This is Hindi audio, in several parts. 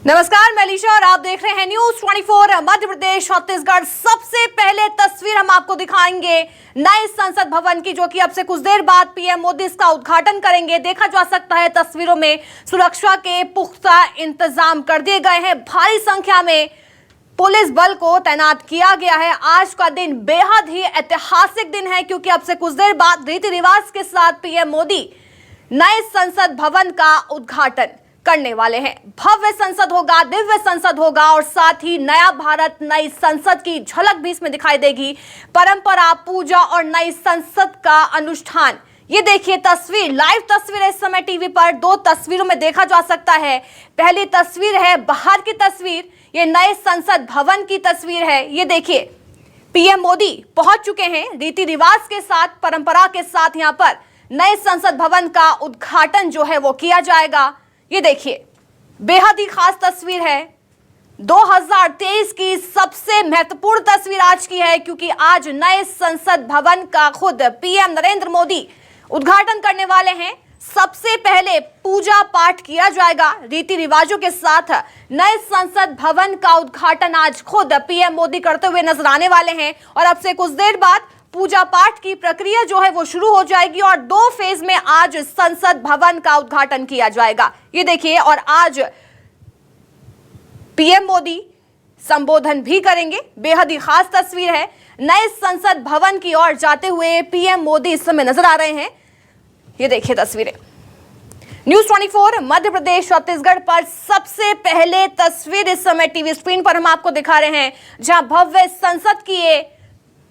नमस्कार, मैं अलीशा और आप देख रहे हैं न्यूज 24 मध्य प्रदेश छत्तीसगढ़। सबसे पहले तस्वीर हम आपको दिखाएंगे नए संसद भवन की, जो कि अब से कुछ देर बाद पीएम मोदी इसका उद्घाटन करेंगे। देखा जा सकता है तस्वीरों में सुरक्षा के पुख्ता इंतजाम कर दिए गए हैं। भारी संख्या में पुलिस बल को तैनात किया गया है। आज का दिन बेहद ही ऐतिहासिक दिन है, क्योंकि अब से कुछ देर बाद रीति रिवाज के साथ पीएम मोदी नए संसद भवन का उद्घाटन करने वाले हैं। भव्य संसद होगा, दिव्य संसद होगा और साथ ही नया भारत, नई संसद की झलक भी इसमें दिखाई देगी। परंपरा, पूजा और नई संसद का अनुष्ठान। ये देखिए तस्वीर, लाइव तस्वीर इस समय टीवी पर दो तस्वीरों में देखा जा सकता है। पहली तस्वीर है बाहर की तस्वीर, ये नए संसद भवन की तस्वीर है। ये देखिए पीएम मोदी पहुंच चुके हैं रीति रिवाज के साथ, परंपरा के साथ। यहाँ पर नए संसद भवन का उद्घाटन जो है वो किया जाएगा। ये देखिए बेहद ही खास तस्वीर है। 2023 की सबसे महत्वपूर्ण तस्वीर आज की है, क्योंकि आज नए संसद भवन का खुद पीएम नरेंद्र मोदी उद्घाटन करने वाले हैं। सबसे पहले पूजा पाठ किया जाएगा रीति रिवाजों के साथ। नए संसद भवन का उद्घाटन आज खुद पीएम मोदी करते हुए नजर आने वाले हैं और अब से कुछ देर बाद पूजा पाठ की प्रक्रिया जो है वो शुरू हो जाएगी और दो फेज में आज संसद भवन का उद्घाटन किया जाएगा। ये देखिए, और आज पीएम मोदी संबोधन भी करेंगे। बेहद ही खास तस्वीर है। नए संसद भवन की ओर जाते हुए पीएम मोदी इस समय नजर आ रहे हैं। ये देखिए तस्वीरें। न्यूज 24 मध्य प्रदेश छत्तीसगढ़ पर सबसे पहले तस्वीर इस समय टीवी स्क्रीन पर हम आपको दिखा रहे हैं, जहां भव्य संसद की ये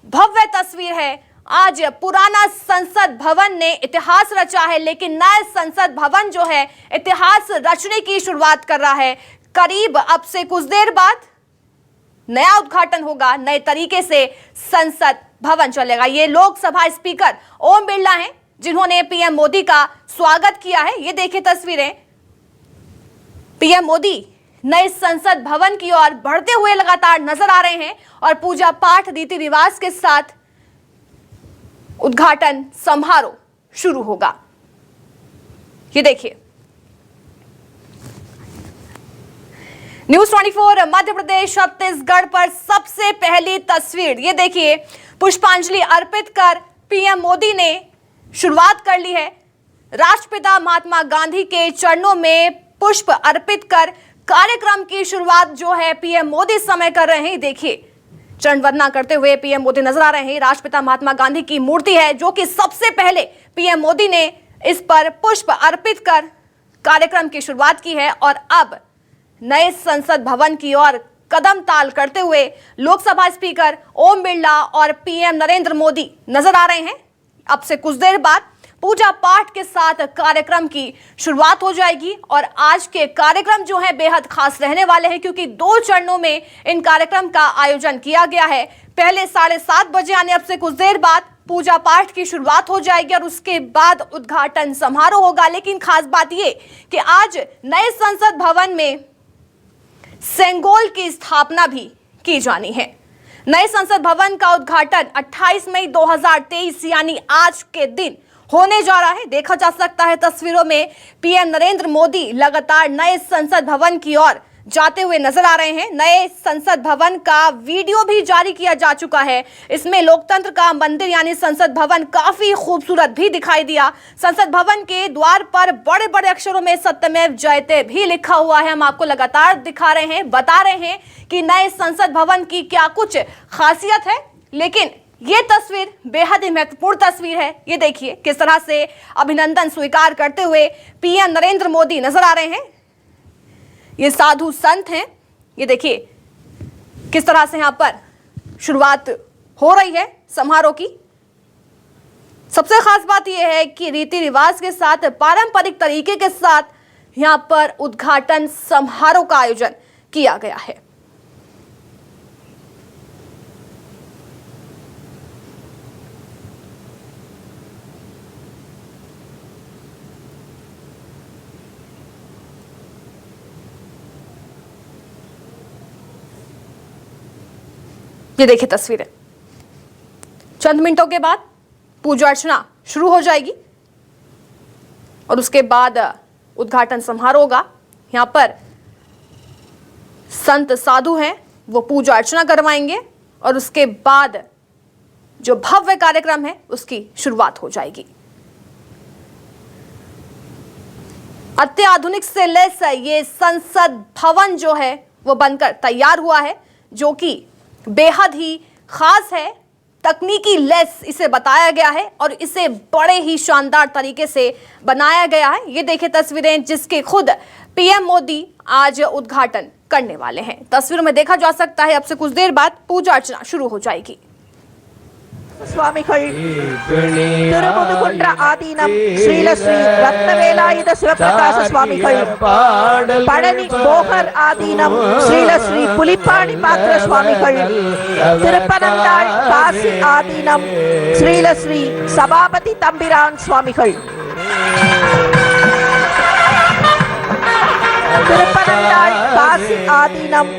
भव्य तस्वीर है। आज पुराना संसद भवन ने इतिहास रचा है, लेकिन नया संसद भवन जो है इतिहास रचने की शुरुआत कर रहा है। करीब अब से कुछ देर बाद नया उद्घाटन होगा, नए तरीके से संसद भवन चलेगा। ये लोकसभा स्पीकर ओम बिरला हैं, जिन्होंने पीएम मोदी का स्वागत किया है। ये देखिए तस्वीरें, पीएम मोदी नए संसद भवन की ओर बढ़ते हुए लगातार नजर आ रहे हैं और पूजा पाठ रीति रिवाज के साथ उद्घाटन समारोह शुरू होगा। ये देखिए न्यूज 24 मध्य प्रदेश छत्तीसगढ़ पर सबसे पहली तस्वीर। ये देखिए पुष्पांजलि अर्पित कर पीएम मोदी ने शुरुआत कर ली है। राष्ट्रपिता महात्मा गांधी के चरणों में पुष्प अर्पित कर कार्यक्रम की शुरुआत जो है पीएम मोदी समय कर रहे हैं। देखिए चरण वंदना करते हुए पीएम मोदी नजर आ रहे हैं। राष्ट्रपिता महात्मा गांधी की मूर्ति है, जो कि सबसे पहले पीएम मोदी ने इस पर पुष्प अर्पित कर कार्यक्रम की शुरुआत की है और अब नए संसद भवन की ओर कदम ताल करते हुए लोकसभा स्पीकर ओम बिरला और पीएम नरेंद्र मोदी नजर आ रहे हैं। अब से कुछ देर बाद पूजा पाठ के साथ कार्यक्रम की शुरुआत हो जाएगी और आज के कार्यक्रम जो है बेहद खास रहने वाले हैं, क्योंकि दो चरणों में इन कार्यक्रम का आयोजन किया गया है। पहले 7:30 बजे यानी अब से कुछ देर बाद पूजा पाठ की शुरुआत हो जाएगी और उसके बाद उद्घाटन समारोह होगा। लेकिन खास बात यह कि आज नए संसद भवन में सेंगोल की स्थापना भी की जानी है। नए संसद भवन का उद्घाटन 28 मई 2023 यानी आज के दिन होने जा रहा है। देखा जा सकता है तस्वीरों में पीएम नरेंद्र मोदी लगातार नए संसद भवन की ओर जाते हुए नजर आ रहे हैं। नए संसद भवन का वीडियो भी जारी किया जा चुका है। इसमें लोकतंत्र का मंदिर यानी संसद भवन काफी खूबसूरत भी दिखाई दिया। संसद भवन के द्वार पर बड़े बड़े अक्षरों में सत्यमेव जयते भी लिखा हुआ है। हम आपको लगातार दिखा रहे हैं, बता रहे हैं कि नए संसद भवन की क्या कुछ खासियत है। लेकिन ये तस्वीर बेहद ही महत्वपूर्ण तस्वीर है। ये देखिए किस तरह से अभिनंदन स्वीकार करते हुए पीएम नरेंद्र मोदी नजर आ रहे हैं। ये साधु संत हैं। ये देखिए किस तरह से यहां पर शुरुआत हो रही है समारोह की। सबसे खास बात यह है कि रीति रिवाज के साथ, पारंपरिक तरीके के साथ यहां पर उद्घाटन समारोह का आयोजन किया गया है। ये देखिए तस्वीरें, चंद मिनटों के बाद पूजा अर्चना शुरू हो जाएगी और उसके बाद उद्घाटन समारोह होगा। यहाँ पर संत साधु हैं वो पूजा अर्चना करवाएंगे और उसके बाद जो भव्य कार्यक्रम है उसकी शुरुआत हो जाएगी। अत्याधुनिक से लैस ये संसद भवन जो है वो बनकर तैयार हुआ है, जो कि बेहद ही खास है। तकनीकी लैस इसे बताया गया है और इसे बड़े ही शानदार तरीके से बनाया गया है। ये देखिए तस्वीरें जिसके खुद पीएम मोदी आज उद्घाटन करने वाले हैं। तस्वीरों में देखा जा सकता है अब से कुछ देर बाद पूजा अर्चना शुरू हो जाएगी। சுவாமிகள் திருமுதுகுன்ற ஆதீனம் ஸ்ரீலஸ்ரீ ரத்னவேலாயுத சிவபிரகாச சுவாமிகள் பழனி போகர் ஆதீனம் ஸ்ரீலஸ்ரீ புலிப்பாணி பாத்திர சுவாமிகள் திருப்பனந்தாள் காசி ஆதீனம் ஸ்ரீலஸ்ரீ சபாபதி தம்பிரான் சுவாமிகள் திருப்பனந்தாள் காசி ஆதீனம்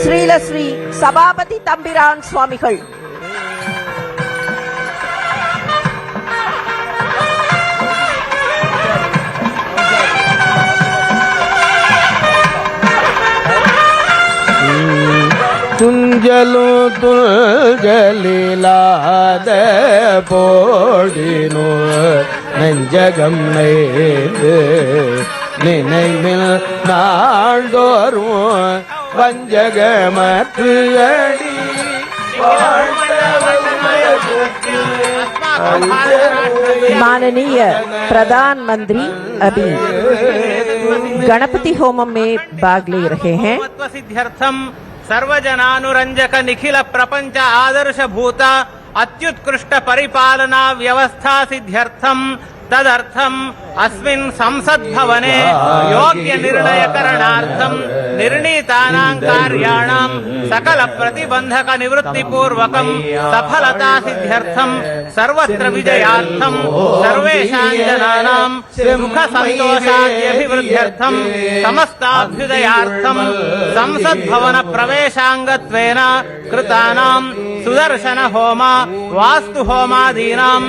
ஸ்ரீலஸ்ரீ சபாபதி தம்பிரான் சுவாமிகள் துஞ்சலு துஞ்சலிலாத போடினோ நெஞ்சகம் நெய்து நினைவில் நாள்தோறும் வஞ்சகமற்று அடி माननीय प्रधानमंत्री अभी गणपति होम में भाग ले रहे हैं। सर्वजनानुरंजक निखिल प्रपंच आदर्श भूत अत्युत्कृष्ट परिपालना व्यवस्था सिद्ध्यर्थम तदर्थम अस्मिन् संसद भवने योग्य निर्णय करणार्थम निर्णीतानां कार्याणां सकल प्रतिबंधक निवृत्ति पूर्वकं सफलता सिद्ध्यर्थम सर्वत्र विजयार्थम सर्वेषां जनानां सुख संतोषाद्यभिवृद्ध्यर्थम समस्ताभ्युदयार्थम संसद भवन प्रवेशांगत्वेन कृतानां सुदर्शन होम वास्तु होमादीनां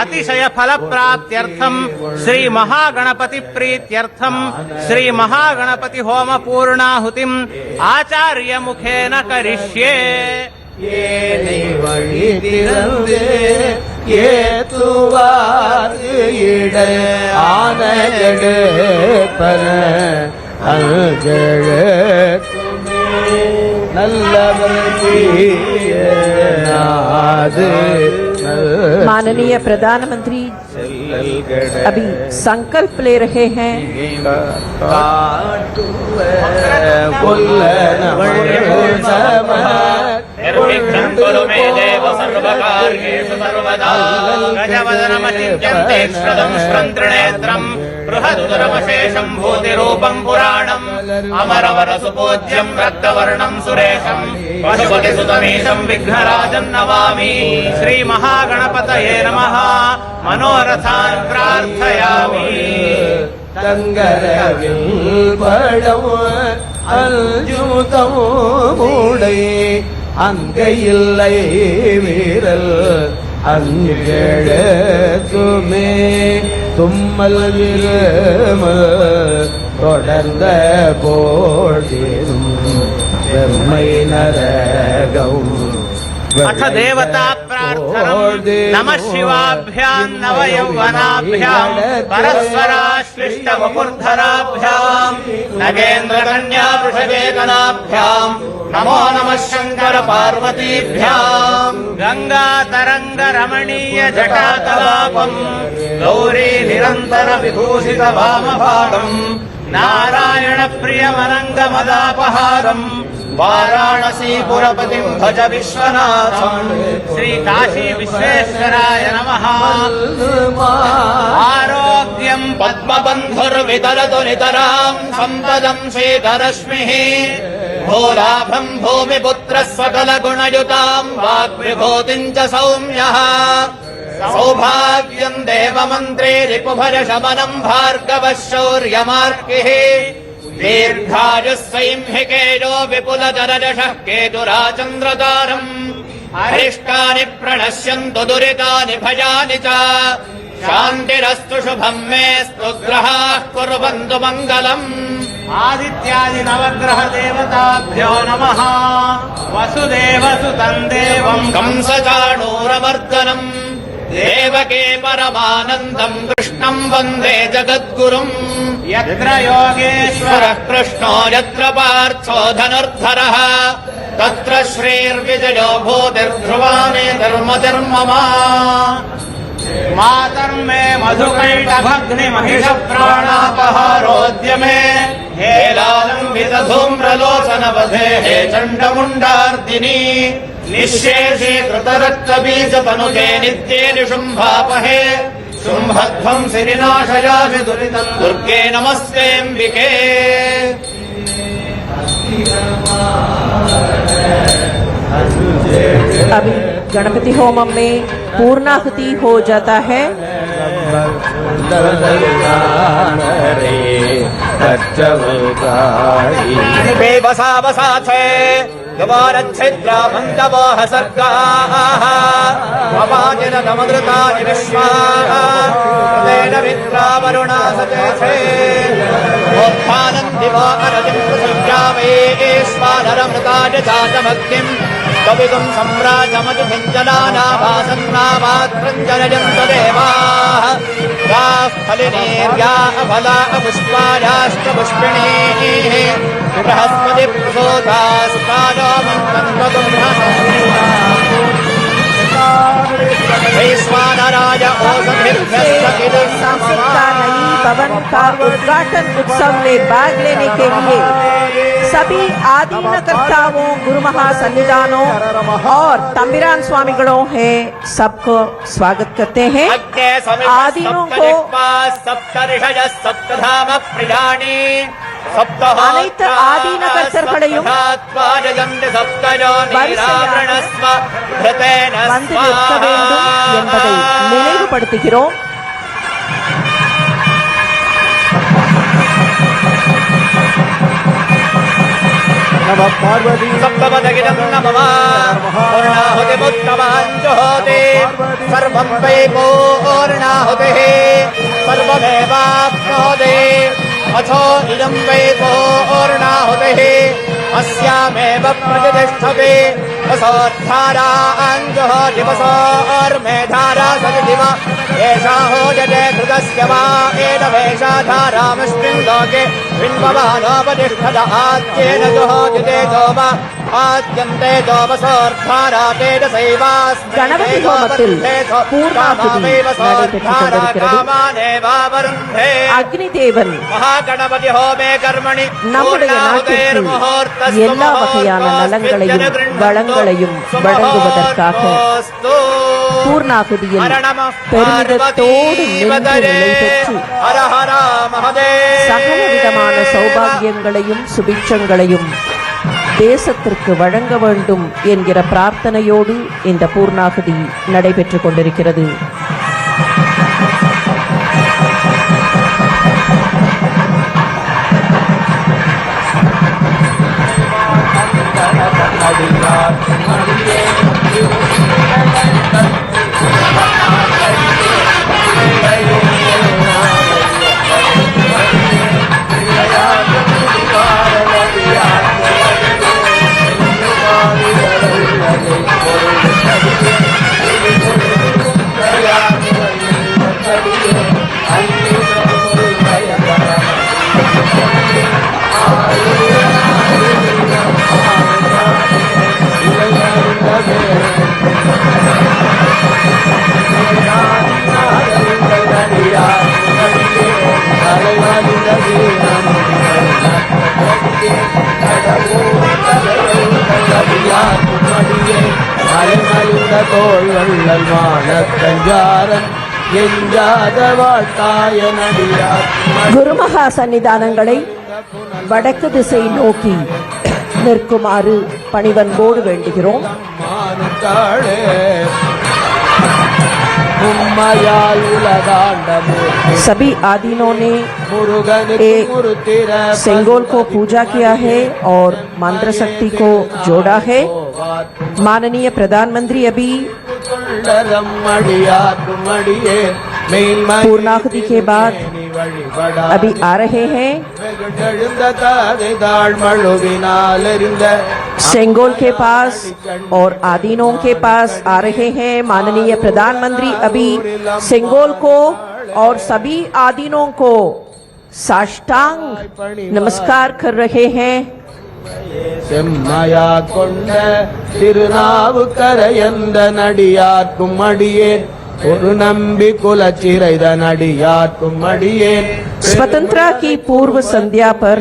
अतिशय फल प्राप्त्यर्थम श्री महागणपति प्रीत्यर्थम श्री महागणपति होम पूर्णाहुतिम आचार्य मुखेन करिष्ये। माननीय प्रधानमंत्री अभी संकल्प ले रहे हैं। बृहदुदरमशेषं भूतिरूपं पुराणम् अमरवरसुपूज्यं रक्तवर्णं सुरेशं पशुपतिसुतमीशं विघ्नराजं नमामि। श्री महागणपतये नमः। मनोरथान् प्रार्थयामि। அங்கையில்லை வீரல் அங்கெழுத்துமே தும்மல் விருமல் தொடர்ந்த போதிலும் வெம்மை நரகம் अथ देवता प्रार्थनम् नमः शिवाभ्याम् नवयौवनाभ्याम् परस्पराश्लिष्ट वपुर्धराभ्याम् नगेन्द्रकन्या वृषभेकनाभ्याम् नमो नमः शङ्कर पार्वतीभ्याम् गंगा तरंग रमणीय जटाकलापम् गौरी निरन्तर विभूषित वामभागम् नारायण प्रियमनंग मदापहारम् वाराणसी पुरपतिं भज विश्वनाथम्। श्री काशी विश्वेश्वराय नमः। आरोग्यं पद्मबन्धुर्वितरतु नितरां सम्पदं श्वेतरश्मिः भूलाभं भूमिपुत्रः सकलगुणयुतां वाग्विभूतिं च सौम्यः सौभाग्यं देवमन्त्रे रिपुभज शमनं भार्गवः शौर्यमार्किः दीर्घायुः सैंहिकेयो विपुलजरजषः केतुराचन्द्रतारम् अरिष्टानि प्रणश्यन्तु दुरितानि भयानि च शान्तिरस्तु शुभं मेऽस्तु ग्रहाः कुर्वन्तु मङ्गलम्। आदित्यादि नवग्रह देवताभ्यो नमः वसुदेवसुतं देवं कंसचाणूरमर्दनम् देवके परमानन्दम् कृष्णम् वन्दे जगद्गुरुम् यत्र योगेश्वरः कृष्णो यत्र पार्थो धनुर्धरः तत्र श्रीर्विजयो भूतिर्ध्रुवामे धर्मतिर्मम मातर्मे मधुकैटभग्निमहिषप्राणापहारोद्यमे हेलालम्बितधूम्रलोचनवधे हे चण्डमुण्डार्दिनी निःशेषे कृतरक्तबीजतनुजे नित्ये निशुम्भापहे शुम्भध्वंसि विनाशयामि दुरितम् दुर्गे नमस्तेऽम्बिके अभी गणपति होमम में पूर्णाहुति हो जाता है। बेबसावसाथे गवारच्छिद्रामन्तवोह सर्गाः अवाजिनतमदृतानि विश्वाः तेन विद्रावरुणा सचेथे मोत्थानं दिवो अरतिं प्रसुज्यामेश्वानरमृताय जातमग्निम् कवितुं सम्राजमधुभिञ्जनानाभासन्नामात्रञ्जनयन्त देवाः याः फलिनीर्या अफला अपुष्पायाश्च बृहस्पति प्रसोदास्तानो मन्त्रं वैश्वानराय सांसद का नई भवन का उद्घाटन उत्सव में भाग लेने के लिए सभी आदीनकर्ताओं, गुरु महासन्निधानों और तंबिरान स्वामिगणों है सबको स्वागत करते हैं। आदीनों को அனைத்து ஆதீன கர்த்தர்களையும் வந்து நிற்க வேண்டும் என்பதை நினைவுபடுத்துகிறோம்। नमः पार्वती सप्तपदगिदं नमः पूर्णाहुतिमुत्तमाञ्जुहोति सर्वं वै पूर्णाहुतिः सर्वमेवाप्नोति अथो इदं वै पूर्णाहुतिः अस्यामेव प्रतिष्ठति वसोद्धाराञ्जुहोति वसोर्मेधारा सदिव एषा होजते कृतस्य वा एतवेषा धारामस्मिन् लोके बिम्बवानोपतिष्ठत आद्येन जुहोजते जोम आद्यन्ते जोमसोर्धारा तेजसैवास्मै गणपति होमத்தில் பூர்ணாகுதி நடைபெற்றுக் கொண்டிருக்கிறது। அக்னி தேவன் महागणपति होमे कर्मणि நம்முடைய நாட்டிற்கு எல்லா வகையான நலங்களையும் வளங்களையும் வழங்குவதற்காக பூர்ணாகுதியில் பெருமிதத்தோடு நின்று நிலை பெற்று சகல விதமான சௌபாகியங்களையும் சுபிட்சங்களையும் தேசத்திற்கு வழங்க வேண்டும் என்கிற பிரார்த்தனையோடு இந்த பூர்ணாகுதி நடைபெற்றுக் கொண்டிருக்கிறது। குருமகா சன்னிதானங்களை வடக்கு திசை நோக்கி நிற்குமாறு பணிவன்போடு வேண்டுகிறோம்। सभी आदीनों ने सेंगोल को पूजा किया है और मंत्र शक्ति को जोड़ा है। माननीय प्रधानमंत्री अभी पूर्णाहुति के बाद अभी आ रहे हैं सेंगोल के पास और आदीनों के पास आ रहे हैं। माननीय प्रधानमंत्री अभी सेंगोल को और सभी आदीनों को साष्टांग नमस्कार कर रहे हैं। செம்மையா கொண்ட திருநாவுக்கரையந்த நடியார்க்கும் அடியேன் ஒரு நம்பி குலச்சிறைத நடியார்க்கும் அடியேன் स्वतंत्रता की पूर्व संध्या पर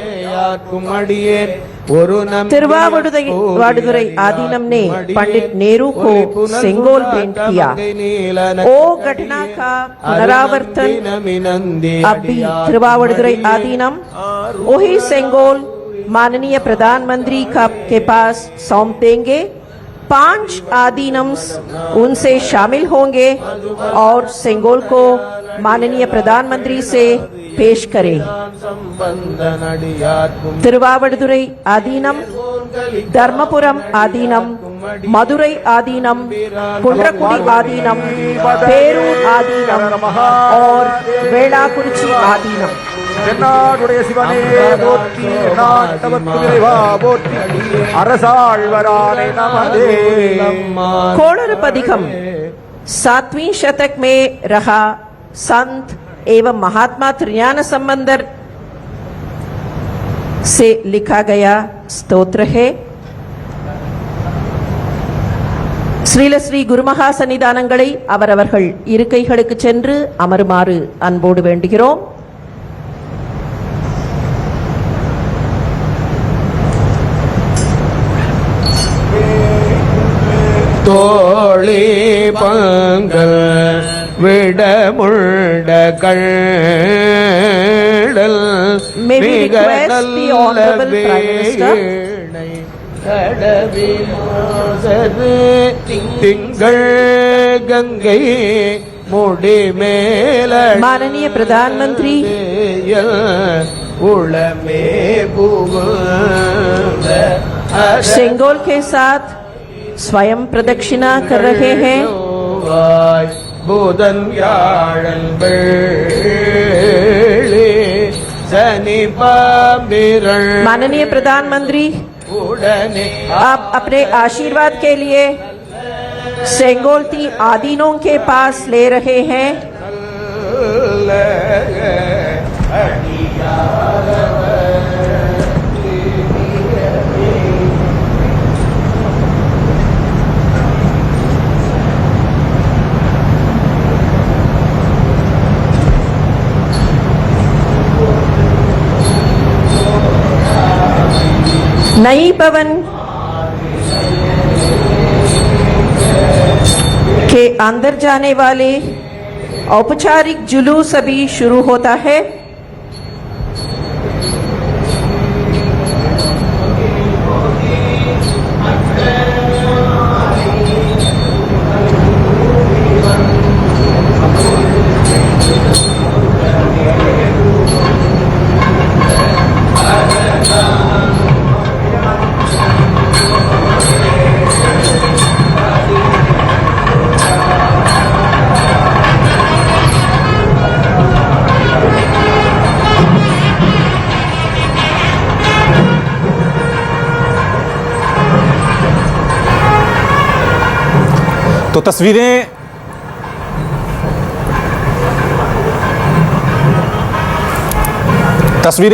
அடியேன் ஒரு तिरुवावडुरै आदीनम ने पंडित नेहरू को सेंगोल भेंट किया। ओ घटना का पुनरावर्तन अब भी तिरुवावडुरै आदीनम वही सेंगोल माननीय प्रधानमंत्री के पास सौंप देंगे। 5 आदीनम्स उनसे शामिल होंगे और सेंगोल को माननीय प्रधानमंत्री से पेश करें। तिरुवावडुरै आदीनम, धर्मपुरम आदीनम, मदुरै आदीनम, कुंड्रकुडी आदीनम, पेरूर आदीनम और वेलाकुरिची आदीनम। தென்னாடுடைய சிவனே போற்றி, நாட்டவர்க்கு இறைவா போற்றி, அரசாழ்வரானே நமதே। कोणरपदिकम 7वीं शतक में रहा संत एवं महात्मा त्रिज्ञान संबंधर से लिखा गया स्तोत्र है। ஸ்ரீல ஸ்ரீ குருமகா சன்னிதானங்களை அவரவர்கள் இருக்கைகளுக்கு சென்று அமருமாறு அன்போடு வேண்டுகிறோம்। தோழி Panghal விடமுண்ட கள்ளல் May we request the Honorable Prime Minister திங்கள் கங்கை முடி மேல माननीय प्रधानमंत्री उलमे सेंगोल के साथ स्वयं प्रदक्षिणा कर रहे हैं। बुधन व्याழன் வெள்ளி சனி பாம்பிரள் माननीय प्रधानमंत्री आप अपने आशीर्वाद के लिए सेंगोल 3 आदीनों के पास ले रहे हैं। नई भवन के अंदर जाने वाले औपचारिक जुलूस अभी शुरू होता है। तो तस्वीरें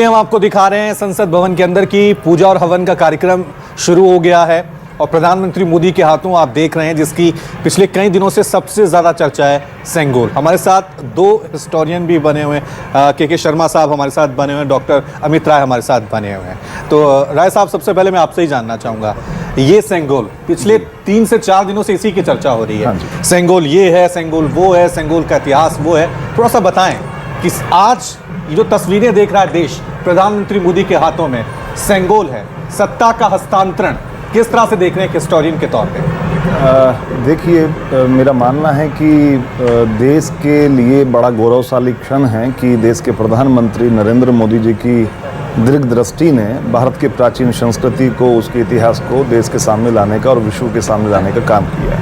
हम आपको दिखा रहे हैं संसद भवन के अंदर की पूजा और हवन का कार्यक्रम शुरू हो गया है और प्रधानमंत्री मोदी के हाथों आप देख रहे हैं जिसकी पिछले कई दिनों से सबसे ज़्यादा चर्चा है सेंगोल। हमारे साथ 2 हिस्टोरियन भी बने हुए हैं, के शर्मा साहब हमारे साथ बने हुए हैं, डॉक्टर अमित राय हमारे साथ बने हुए हैं। तो राय साहब, सबसे पहले मैं आपसे ही जानना चाहूँगा, ये सेंगोल पिछले 3 से 4 दिनों से इसी की चर्चा हो रही है। सेंगोल ये है, सेंगोल वो है, सेंगोल का इतिहास वो है, थोड़ा सा बताएं कि आज ये जो तस्वीरें देख रहा है देश प्रधानमंत्री मोदी के हाथों में, सेंगोल है, सत्ता का हस्तांतरण किस तरह से देख रहे हैं हिस्टोरियन के तौर पे? देखिए, मेरा मानना है कि देश के लिए बड़ा गौरवशाली क्षण है कि देश के प्रधानमंत्री नरेंद्र मोदी जी की दीर्घ दृष्टि ने भारत के प्राचीन संस्कृति को, उसके इतिहास को देश के सामने लाने का और विश्व के सामने लाने का काम किया है।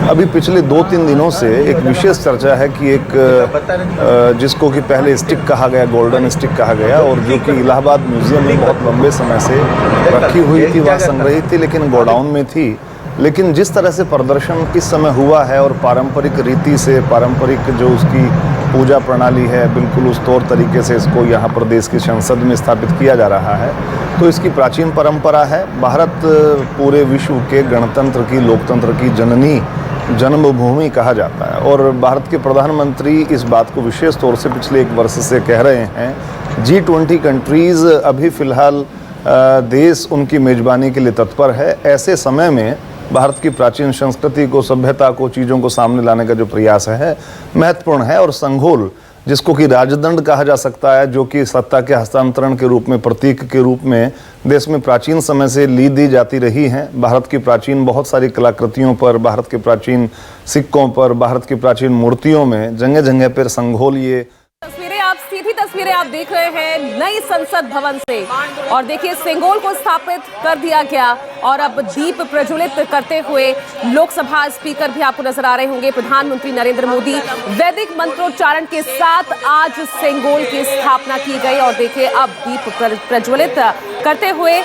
अभी पिछले 2-3 दिनों से एक विशेष चर्चा है कि एक जिसको कि पहले स्टिक कहा गया, गोल्डन स्टिक कहा गया, और जो कि इलाहाबाद म्यूजियम में बहुत लंबे समय से रखी हुई थी, वह संग्रहित थी लेकिन गोडाउन में थी। लेकिन जिस तरह से प्रदर्शन इस समय हुआ है और पारंपरिक रीति से, पारंपरिक जो उसकी पूजा प्रणाली है, बिल्कुल उस तौर तरीके से इसको यहाँ प्रदेश की संसद में स्थापित किया जा रहा है, तो इसकी प्राचीन परंपरा है। भारत पूरे विश्व के गणतंत्र की, लोकतंत्र की जननी, जन्मभूमि कहा जाता है, और भारत के प्रधानमंत्री इस बात को विशेष तौर से पिछले 1 वर्ष से कह रहे हैं। G20 कंट्रीज़ अभी फ़िलहाल देश उनकी मेज़बानी के लिए तत्पर है। ऐसे समय में भारत की प्राचीन संस्कृति को, सभ्यता को, चीज़ों को सामने लाने का जो प्रयास है महत्वपूर्ण है। और संघोल, जिसको कि राजदंड कहा जा सकता है, जो कि सत्ता के हस्तांतरण के रूप में, प्रतीक के रूप में देश में प्राचीन समय से दी जाती रही हैं। भारत की प्राचीन बहुत सारी कलाकृतियों पर, भारत के प्राचीन सिक्कों पर, भारत की प्राचीन मूर्तियों में जगह जगह पर संघोल, ये सीधी तस्वीरें आप देख रहे हैं नई संसद भवन से, और देखिए सेंगोल को स्थापित कर दिया गया और अब दीप प्रज्वलित करते हुए लोकसभा स्पीकर भी आपको नजर आ रहे होंगे। प्रधानमंत्री नरेंद्र मोदी वैदिक मंत्रोच्चारण के साथ आज सेंगोल की स्थापना की गई, और देखिए अब दीप प्रज्वलित करते हुए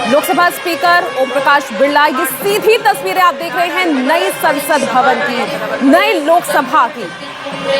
लोकसभा स्पीकर ओम प्रकाश बिरला। ये सीधी तस्वीरें आप देख रहे हैं नई संसद भवन की, नई लोकसभा की,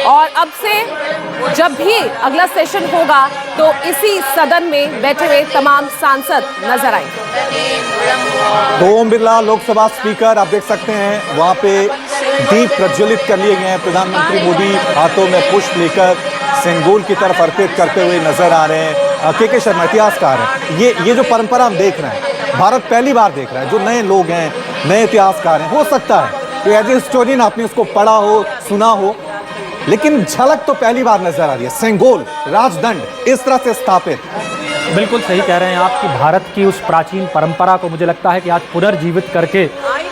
और अब से जब भी अगला सेशन होगा तो इसी सदन में बैठे हुए तमाम सांसद नजर आएंगे। तो ओम बिरला लोकसभा स्पीकर, आप देख सकते हैं वहां पे दीप प्रज्वलित कर लिए गए हैं। प्रधानमंत्री मोदी हाथों में पुष्प लेकर सेंगोल की तरफ अर्पित करते हुए नजर आ रहे हैं। के शर्मा इतिहासकार हैं, ये जो परंपरा हम देख रहे हैं, भारत पहली बार देख रहा है। जो नए लोग हैं, नए इतिहासकार हैं, हो सकता है कि एज ए हिस्टोरियन आपने उसको पढ़ा हो, सुना हो, लेकिन झलक तो पहली बार नजर आ रही है। सेंगोल, राजदंड इस तरह से स्थापित। बिल्कुल सही कह रहे हैं आप कि भारत की उस प्राचीन परंपरा को मुझे लगता है कि आज पुनर्जीवित करके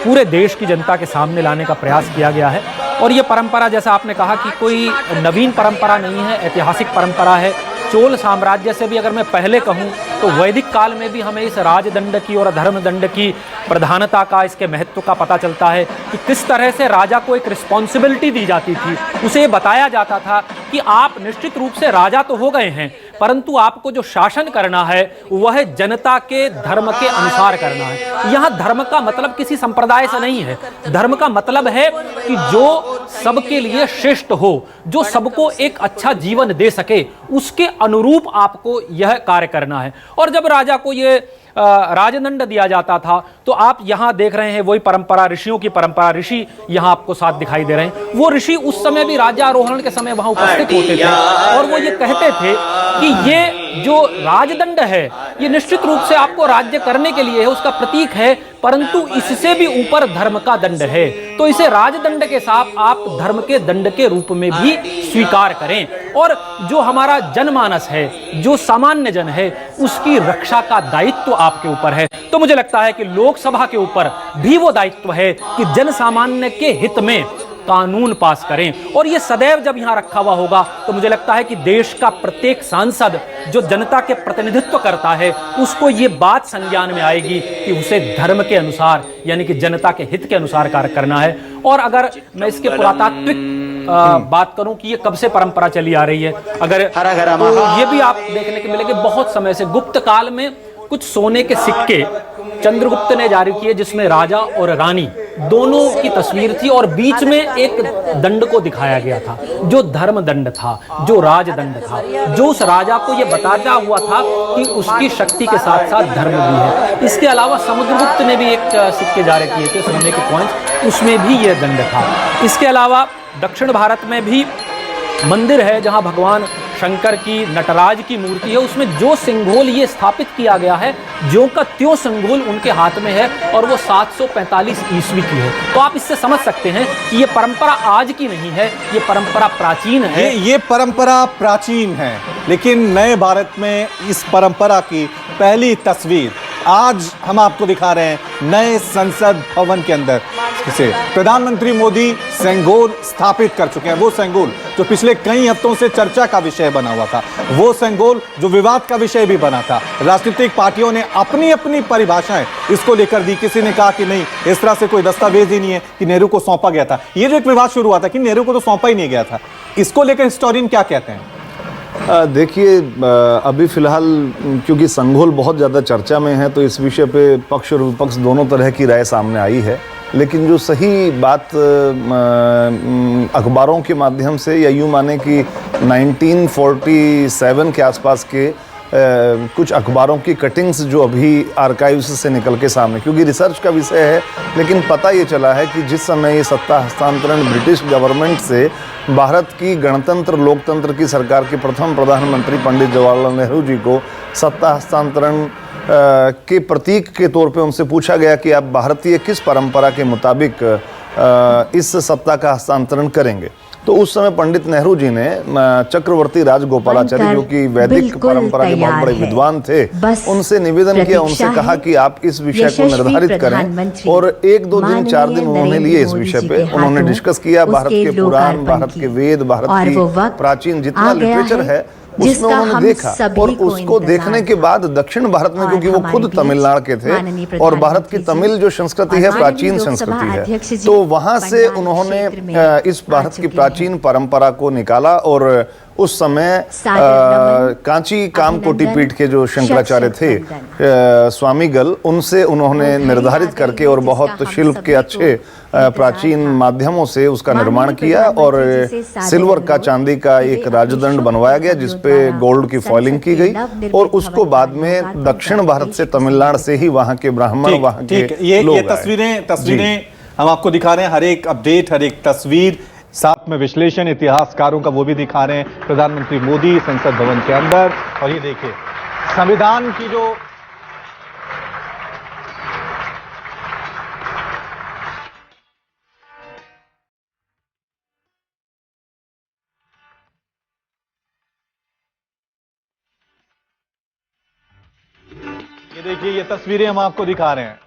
पूरे देश की जनता के सामने लाने का प्रयास किया गया है। और ये परंपरा, जैसा आपने कहा, कि कोई नवीन परंपरा नहीं है, ऐतिहासिक परंपरा है। चोल साम्राज्य से भी अगर मैं पहले कहूँ तो वैदिक काल में भी हमें इस राजदंड की और धर्मदंड की प्रधानता का, इसके महत्व का पता चलता है कि किस तरह से राजा को एक रिस्पॉन्सिबिलिटी दी जाती थी। उसे बताया जाता था कि आप निश्चित रूप से राजा तो हो गए हैं, परंतु आपको जो शासन करना है वह जनता के धर्म के अनुसार करना है। यहाँ धर्म का मतलब किसी संप्रदाय से नहीं है। धर्म का मतलब है कि जो सबके लिए श्रेष्ठ हो, जो सबको एक अच्छा जीवन दे सके, उसके अनुरूप आपको यह कार्य करना है। और जब राजा को ये राजदंड दिया जाता था तो आप यहाँ देख रहे हैं वही परंपरा, ऋषियों की परंपरा। ऋषि यहाँ आपको साथ दिखाई दे रहे हैं। वो ऋषि उस समय भी राज्यारोहण के समय वहां उपस्थित होते थे और वो ये कहते थे कि ये जो राजदंड है ये निश्चित रूप से आपको राज्य करने के लिए है, उसका प्रतीक है, परंतु इससे भी ऊपर धर्म का दंड है। तो इसे राजदंड के साथ आप धर्म के दंड के रूप में भी स्वीकार करें। और जो हमारा जनमानस है, जो सामान्य जन है, उसकी रक्षा का दायित्व आपके ऊपर है। तो मुझे लगता है कि लोकसभा के ऊपर भी वो दायित्व है कि जन सामान्य के हित में कानून पास करें। और ये सदैव जब यहाँ रखा हुआ होगा तो मुझे लगता है कि देश का प्रत्येक सांसद जो जनता के प्रतिनिधित्व करता है उसको ये बात संज्ञान में आएगी कि उसे धर्म के अनुसार, यानी कि जनता के हित के अनुसार कार्य करना है। और अगर मैं इसके पुरातात्विक बात करूं कि ये कब से परंपरा चली आ रही है, अगर तो ये भी आप देखने को मिलेंगे बहुत समय से। गुप्त काल में कुछ सोने के सिक्के चंद्रगुप्त ने जारी किए जिसमें राजा और रानी दोनों की तस्वीर थी और बीच में एक दंड को दिखाया गया था जो धर्म दंड था, जो राजदंड था, जो उस राजा को यह बताता हुआ था कि उसकी शक्ति के साथ साथ धर्म भी है। इसके अलावा समुद्रगुप्त ने भी एक सिक्के जारी किए थे, सोने के कॉइन्स, उसमें भी यह दंड था। इसके अलावा दक्षिण भारत में भी मंदिर है जहां भगवान शंकर की, नटराज की मूर्ति है, उसमें जो सिंघोल ये स्थापित किया गया है, ज्यों का त्यों सिंघोल उनके हाथ में है और वो 745 ईस्वी की है। तो आप इससे समझ सकते हैं कि ये परंपरा आज की नहीं है, ये परंपरा प्राचीन है। ये परंपरा प्राचीन है, लेकिन नए भारत में इस परंपरा की पहली तस्वीर आज हम आपको दिखा रहे हैं नए संसद भवन के अंदर से प्रधानमंत्री मोदी सेंगोल स्थापित कर चुके हैं। वो सेंगोल जो पिछले कई हफ्तों से चर्चा का विषय बना हुआ था, वो सेंगोल जो विवाद का विषय भी बना था। राजनीतिक पार्टियों ने अपनी अपनी परिभाषाएं इसको लेकर दी। किसी ने कहा कि नहीं, इस तरह से कोई दस्तावेज ही नहीं है कि नेहरू को सौंपा गया था। ये जो एक विवाद शुरू हुआ था कि नेहरू को तो सौंपा ही नहीं गया था, इसको लेकर हिस्टोरियन क्या कहते हैं? देखिए, अभी फिलहाल क्योंकि संघोल बहुत ज़्यादा चर्चा में है, तो इस विषय पे पक्ष और विपक्ष दोनों तरह की राय सामने आई है। लेकिन जो सही बात अखबारों के माध्यम से, या यूँ माने कि 1947 के आसपास के कुछ अखबारों की कटिंग्स जो अभी आर्काइव्स से निकल के सामने, क्योंकि रिसर्च का विषय है, लेकिन पता ये चला है कि जिस समय ये सत्ता हस्तांतरण ब्रिटिश गवर्नमेंट से भारत की गणतंत्र लोकतंत्र की सरकार के प्रथम प्रधानमंत्री पंडित जवाहरलाल नेहरू जी को सत्ता हस्तांतरण के प्रतीक के तौर पे उनसे पूछा गया कि आप भारतीय किस परंपरा के मुताबिक इस सत्ता का हस्तांतरण करेंगे, तो उस समय पंडित नेहरू जी ने चक्रवर्ती राजगोपालाचारी, जो कि वैदिक परंपरा के बहुत बड़े विद्वान थे, उनसे निवेदन किया, उनसे कहा कि आप इस विषय को निर्धारित करें। और 1-2 दिन 4 दिन उन्होंने लिए इस विषय पे। उन्होंने डिस्कस किया भारत के पुराण, भारत के वेद, भारत की प्राचीन जितना लिटरेचर है उसमें उन्होंने देखा। और उसको देखने के बाद दक्षिण भारत में, क्योंकि वो खुद तमिलनाडु के थे और भारत की तमिल जो संस्कृति है प्राचीन संस्कृति है, तो वहां से उन्होंने इस भारत की प्राचीन परंपरा को निकाला। और उस समय कांची कामकोटि पीठ के जो शंकराचार्य थे स्वामीगल, उनसे उन्होंने निर्धारित करके और बहुत शिल्प के अच्छे प्राचीन माध्यमों से उसका निर्माण किया। और सिल्वर का, चांदी का एक राजदंड बनवाया गया जिसपे गोल्ड की फॉइलिंग की गई। और उसको बाद में दक्षिण भारत से, तमिलनाडु से ही वहां के ब्राह्मण, वहां के ये तस्वीरें हम आपको दिखा रहे हैं। हर एक अपडेट, हर एक तस्वीर, साथ में विश्लेषण इतिहासकारों का वो भी दिखा रहे हैं। प्रधानमंत्री मोदी संसद भवन के अंदर, और ये देखिए संविधान की जो ये तस्वीरें हम आपको दिखा रहे हैं।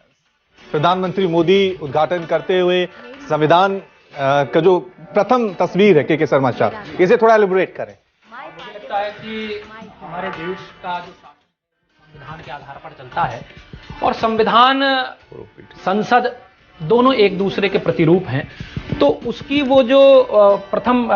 प्रधानमंत्री मोदी उद्घाटन करते हुए संविधान का जो प्रथम तस्वीर है, के शर्मा साहब, इसे थोड़ा एलिब्रेट करें। मुझे लगता है कि हमारे देश का जो संविधान के आधार पर चलता है, और संविधान, संसद दोनों एक दूसरे के प्रतिरूप हैं। तो उसकी वो जो प्रथम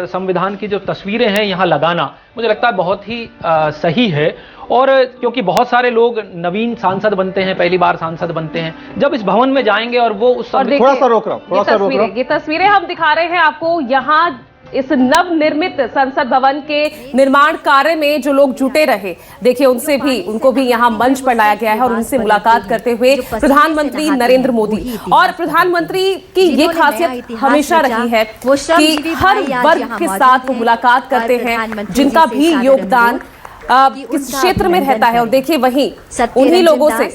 संविधान की जो तस्वीरें हैं यहाँ लगाना, मुझे लगता है बहुत ही सही है। और क्योंकि बहुत सारे लोग नवीन सांसद बनते हैं, पहली बार सांसद बनते हैं, जब इस भवन में जाएंगे और वो उस थोड़ा सा रोक रहा हूं, ये तस्वीरें हम दिखा रहे हैं आपको। यहाँ इस नवनिर्मित संसद भवन के निर्माण कार्य में जो लोग जुटे रहे, देखिए उनको भी यहाँ मंच पर लाया गया है और उनसे मुलाकात करते हुए प्रधानमंत्री नरेंद्र मोदी। और प्रधानमंत्री की ये खासियत हमेशा रही है कि हर वर्ग के साथ वो मुलाकात करते हैं जिनका भी योगदान किस क्षेत्र में रहता है। और देखिए वहीं उन्हीं लोगों से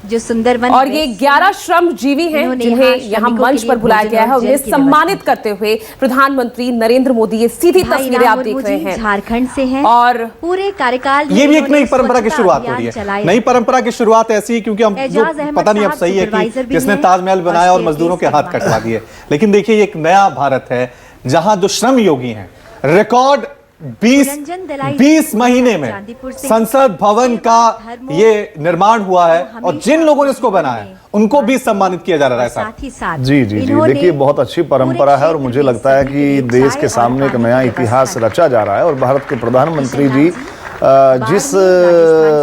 जो सुंदरवन, और ये 11 श्रमजीवी हैं जिन्हें यहाँ मंच पर बुलाया गया है, उन्हें सम्मानित करते हुए प्रधानमंत्री नरेंद्र मोदी। ये सीधी तस्वीरें आप देख रहे हैं, झारखंड से हैं और पूरे कार्यकाल ये भी एक नई परंपरा की शुरुआत हो रही है। नई परंपरा की शुरुआत ऐसी, क्योंकि हम जो पता नहीं अब सही है कि किसने ताजमहल बनाया और मजदूरों के हाथ कटवा दिए, लेकिन देखिए एक नया भारत है जहां जो श्रम योगी हैं, रिकॉर्ड 20 महीने में संसद भवन का ये निर्माण हुआ है, और जिन लोगों ने इसको बनाया उनको भी सम्मानित किया जा रहा है। साथ ही साथ जी जी जी, देखिए बहुत अच्छी परंपरा है, और मुझे लगता है कि देश के सामने एक नया इतिहास रचा जा रहा है। और भारत के प्रधानमंत्री जी जिस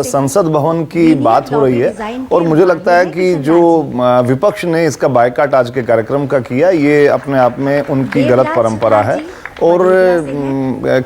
संसद भवन की बात हो रही है, और मुझे लगता है कि जो विपक्ष ने इसका बायकॉट आज के कार्यक्रम का किया, ये अपने आप में उनकी गलत परंपरा है। और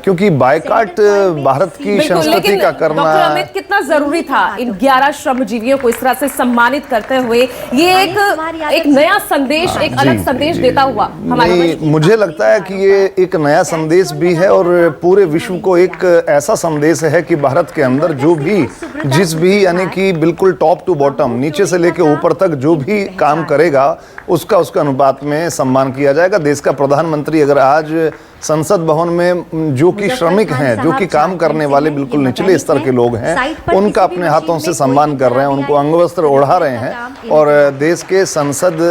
क्योंकि बायकॉट भारत की संस्कृति का करना, डॉक्टर अमित, कितना जरूरी था इन 11 श्रमजीवियों को इस तरह से सम्मानित करते हुए, ये एक नया संदेश, एक अलग संदेश देता हुआ हमारे। मुझे लगता है कि ये एक नया संदेश भी है, और पूरे विश्व को एक ऐसा संदेश है कि भारत के अंदर जो भी, जिस भी, यानी कि बिल्कुल टॉप टू बॉटम, नीचे से लेकर ऊपर तक जो भी काम करेगा उसका अनुपात में सम्मान किया जाएगा। देश का प्रधानमंत्री अगर आज संसद भवन में जो कि श्रमिक हैं, जो कि काम करने वाले बिल्कुल निचले स्तर के लोग हैं, उनका अपने हाथों से सम्मान कर रहे हैं, उनको अंगवस्त्र ओढ़ा रहे हैं और देश के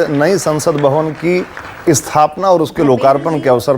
नई संसद भवन की स्थापना और उसके लोकार्पण के अवसर